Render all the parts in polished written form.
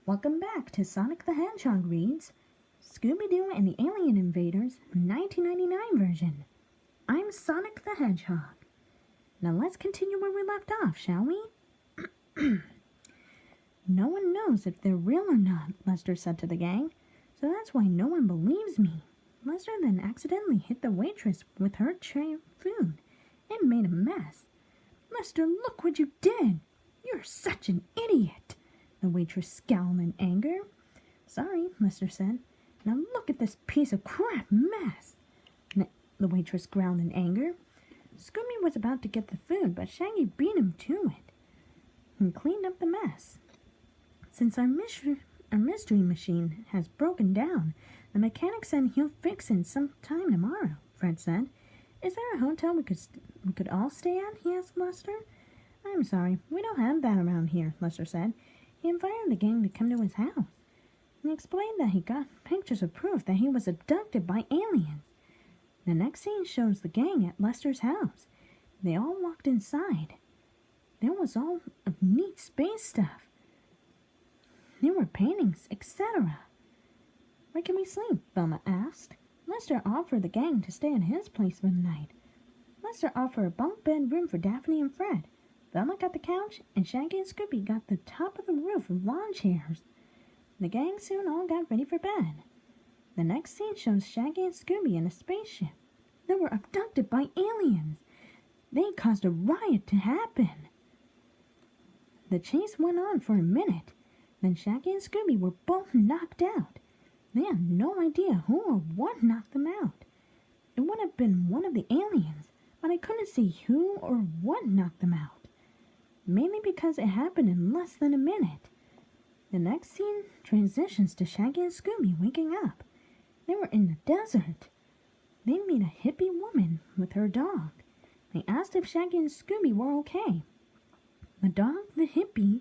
Welcome back to Sonic the Hedgehog reads Scooby Doo and the Alien Invaders 1999 version. I'm Sonic the Hedgehog. Now let's continue where we left off, shall we? No one knows if they're real or not, Lester said to the gang, so that's why no one believes me. Lester then accidentally hit the waitress with her tray of food and made a mess. Lester, look what you did! You're such an idiot! The waitress scowled in anger. Sorry, Lester said. Now look at this piece of crap mess. The waitress growled in anger. Scooby was about to get the food, but Shaggy beat him to it and cleaned up the mess. Since our mystery machine has broken down, the mechanic said he'll fix it sometime tomorrow, Fred said. Is there a hotel we could all stay at? He asked Lester. I'm sorry, we don't have that around here, Lester said. He invited the gang to come to his house. He explained that he got pictures of proof that he was abducted by aliens. The next scene shows the gang at Lester's house. They all walked inside. There was all of neat space stuff. There were paintings, etc. Where can we sleep? Velma asked. Lester offered the gang to stay at his place for the night. Lester offered a bunk bed room for Daphne and Fred. Velma got the couch, and Shaggy and Scooby got the top of the roof with lawn chairs. The gang soon all got ready for bed. The next scene shows Shaggy and Scooby in a spaceship. They were abducted by aliens. They caused a riot to happen. The chase went on for a minute. Then Shaggy and Scooby were both knocked out. They had no idea who or what knocked them out. It would have been one of the aliens, but I couldn't see who or what knocked them out. Mainly because it happened in less than a minute. The next scene transitions to Shaggy and Scooby waking up. They were in the desert. They meet a hippie woman with her dog. They asked if Shaggy and Scooby were okay. The dog the hippie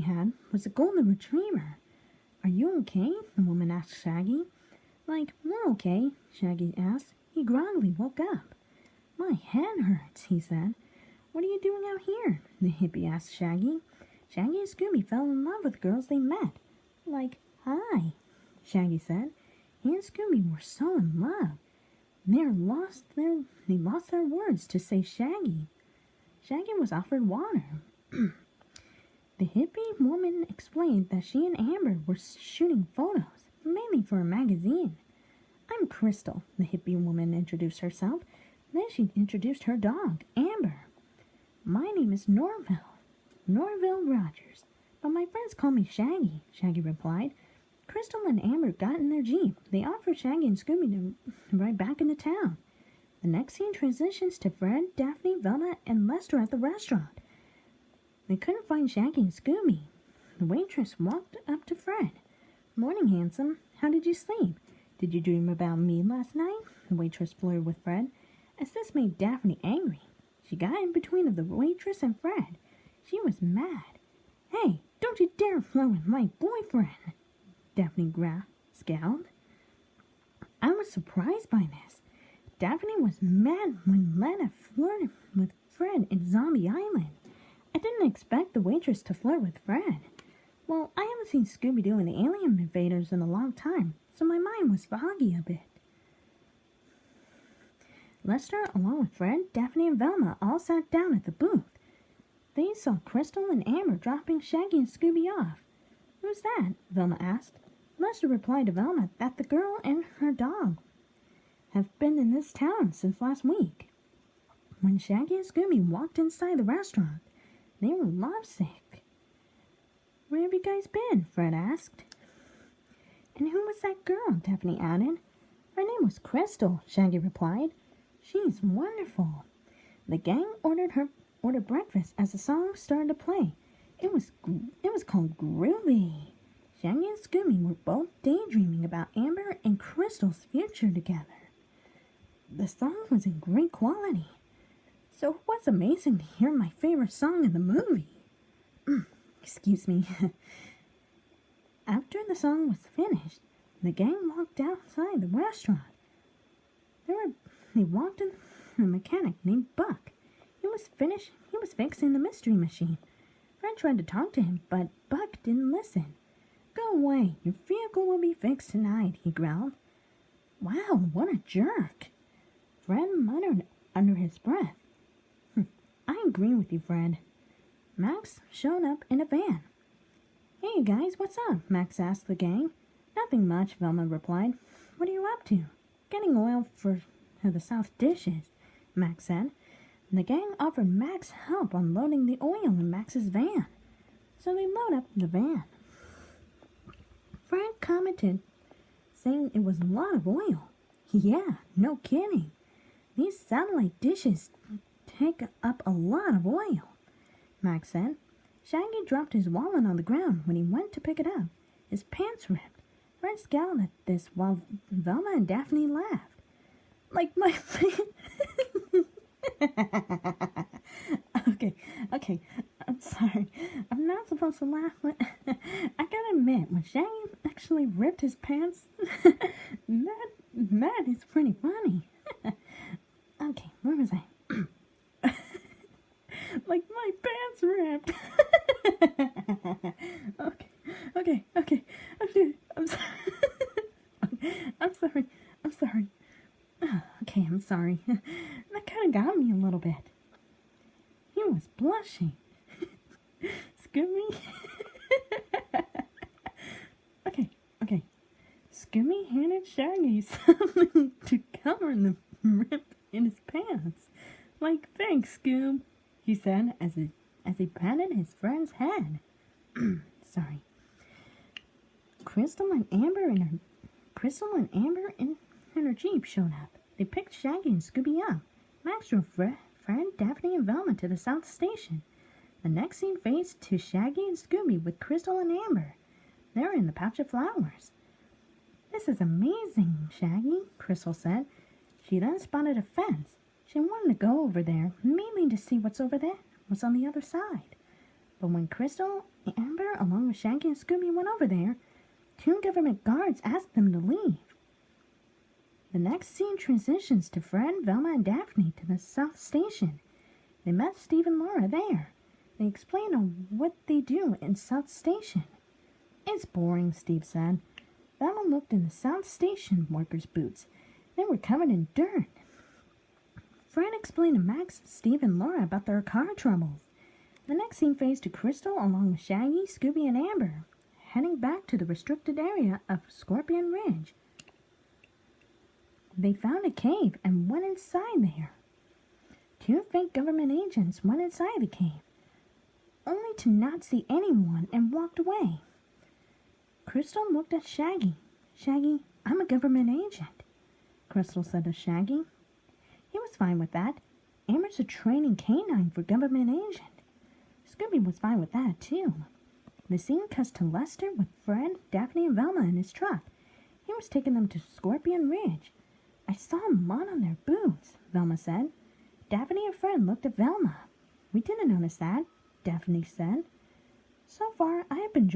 had was a golden retriever. Are you okay? The woman asked Shaggy. Like, we're okay, Shaggy asked. He groggily woke up. My head hurts, he said. What are you doing out here? The hippie asked Shaggy. Shaggy and Scooby fell in love with girls they met. Like, hi, Shaggy said. He and Scooby were so in love. They lost their words to say Shaggy. Shaggy was offered water. The hippie woman explained that she and Amber were shooting photos, mainly for a magazine. I'm Crystal, the hippie woman introduced herself. Then she introduced her dog, Amber. My name is Norville Rogers, but my friends call me Shaggy, Shaggy replied. Crystal and Amber got in their Jeep. They offered Shaggy and Scooby to ride back into town. The next scene transitions to Fred, Daphne, Velma, and Lester at the restaurant. They couldn't find Shaggy and Scooby. The waitress walked up to Fred. Morning, handsome. How did you sleep? Did you dream about me last night? The waitress flirted with Fred. As this made Daphne angry. She got in between of the waitress and Fred. She was mad. Hey, don't you dare flirt with my boyfriend! Daphne scowled. I was surprised by this. Daphne was mad when Lena flirted with Fred in Zombie Island. I didn't expect the waitress to flirt with Fred. Well, I haven't seen Scooby Doo and the Alien Invaders in a long time, so my mind was foggy a bit. Lester, along with Fred, Daphne, and Velma, all sat down at the booth. They saw Crystal and Amber dropping Shaggy and Scooby off. Who's that? Velma asked. Lester replied to Velma that the girl and her dog have been in this town since last week. When Shaggy and Scooby walked inside the restaurant, they were lovesick. Where have you guys been? Fred asked. And who was that girl? Daphne added. Her name was Crystal, Shaggy replied. She's wonderful. The gang ordered breakfast as the song started to play. It was called Groovy. Shaggy and Scooby were both daydreaming about Amber and Crystal's future together. The song was in great quality. So it was amazing to hear my favorite song in the movie. Excuse me. After the song was finished, the gang walked outside the restaurant. They walked in a mechanic named Buck. He was fixing the mystery machine. Fred tried to talk to him, but Buck didn't listen. Go away, your vehicle will be fixed tonight, he growled. Wow, what a jerk! Fred muttered under his breath. I agree with you, Fred. Max showed up in a van. Hey, you guys, what's up? Max asked the gang. Nothing much, Velma replied. What are you up to? Getting oil for the South dishes, Max said. The gang offered Max help unloading the oil in Max's van. So they load up the van. Fred commented, saying it was a lot of oil. Yeah, no kidding. These satellite dishes take up a lot of oil, Max said. Shaggy dropped his wallet on the ground when he went to pick it up. His pants ripped. Fred scowled at this while Velma and Daphne laughed. Like my Okay, I'm sorry. I'm not supposed to laugh, but I gotta admit, when Shaggy actually ripped his pants, that is pretty funny. Okay, where was I? Like my pants ripped. Okay. I'm sorry. Okay, I'm sorry. That kind of got me a little bit. He was blushing. Scooby. Okay. Scooby handed Shaggy something to cover the rip in his pants. Like, thanks, Scoob, he said as he patted his friend's head. Sorry. Crystal and Amber in her Jeep showed up. They picked Shaggy and Scooby up. Max drove Fred, Daphne, and Velma to the South Station. The next scene fades to Shaggy and Scooby with Crystal and Amber. They're in the patch of flowers. This is amazing, Shaggy, Crystal said. She then spotted a fence. She wanted to go over there, mainly to see what's on the other side. But when Crystal, Amber, along with Shaggy and Scooby went over there, 2 government guards asked them to leave. The next scene transitions to Fred, Velma, and Daphne to the South Station. They met Steve and Laura there. They explained on what they do in South Station. It's boring, Steve said. Velma looked in the South Station workers' boots. They were covered in dirt. Fred explained to Max, Steve, and Laura about their car troubles. The next scene fades to Crystal along with Shaggy, Scooby, and Amber, heading back to the restricted area of Scorpion Ridge. They found a cave and went inside there. 2 fake government agents went inside the cave, only to not see anyone and walked away. Crystal looked at Shaggy. Shaggy, I'm a government agent, Crystal said to Shaggy. He was fine with that. Amber's a training canine for government agent. Scooby was fine with that, too. The scene cuts to Lester with Fred, Daphne, and Velma in his truck. He was taking them to Scorpion Ridge. I saw mud on their boots, Velma said. Daphne and Fred looked at Velma. We didn't notice that, Daphne said. So far, I have been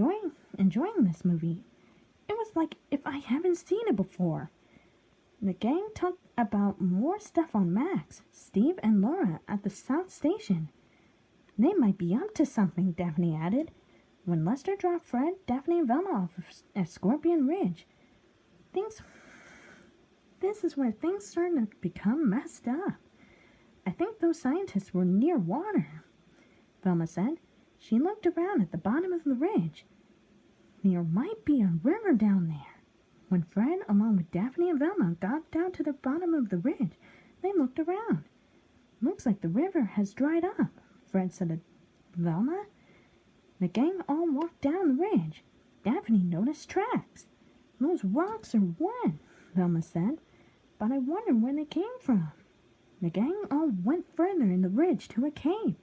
enjoying this movie. It was like if I haven't seen it before. The gang talked about more stuff on Max, Steve, and Laura at the South Station. They might be up to something, Daphne added. When Lester dropped Fred, Daphne, and Velma off at Scorpion Ridge, this is where things started to become messed up. I think those scientists were near water, Velma said. She looked around at the bottom of the ridge. There might be a river down there. When Fred, along with Daphne and Velma, got down to the bottom of the ridge, they looked around. Looks like the river has dried up, Fred said to Velma. The gang all walked down the ridge. Daphne noticed tracks. Those rocks are wet, Velma said, but I wonder where they came from. The gang all went further in the ridge to a cave.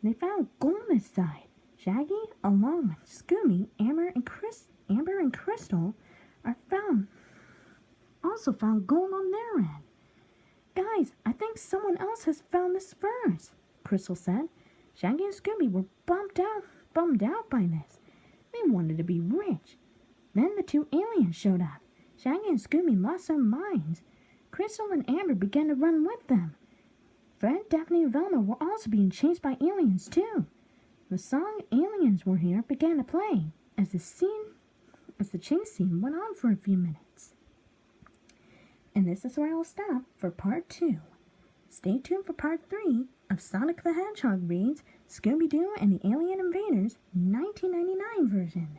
They found gold this side. Shaggy, along with Scooby, Amber, and Crystal, also found gold on their end. Guys, I think someone else has found this first, Crystal said. Shaggy and Scooby were bummed out by this. They wanted to be rich. Then the 2 aliens showed up. Shaggy and Scooby lost their minds. Crystal and Amber began to run with them. Fred, Daphne, and Velma were also being chased by aliens too. The song Aliens Were Here began to play as the chase scene went on for a few minutes. And this is where I'll stop for part 2. Stay tuned for part 3 of Sonic the Hedgehog reads Scooby Doo and the Alien Invaders 1999 version.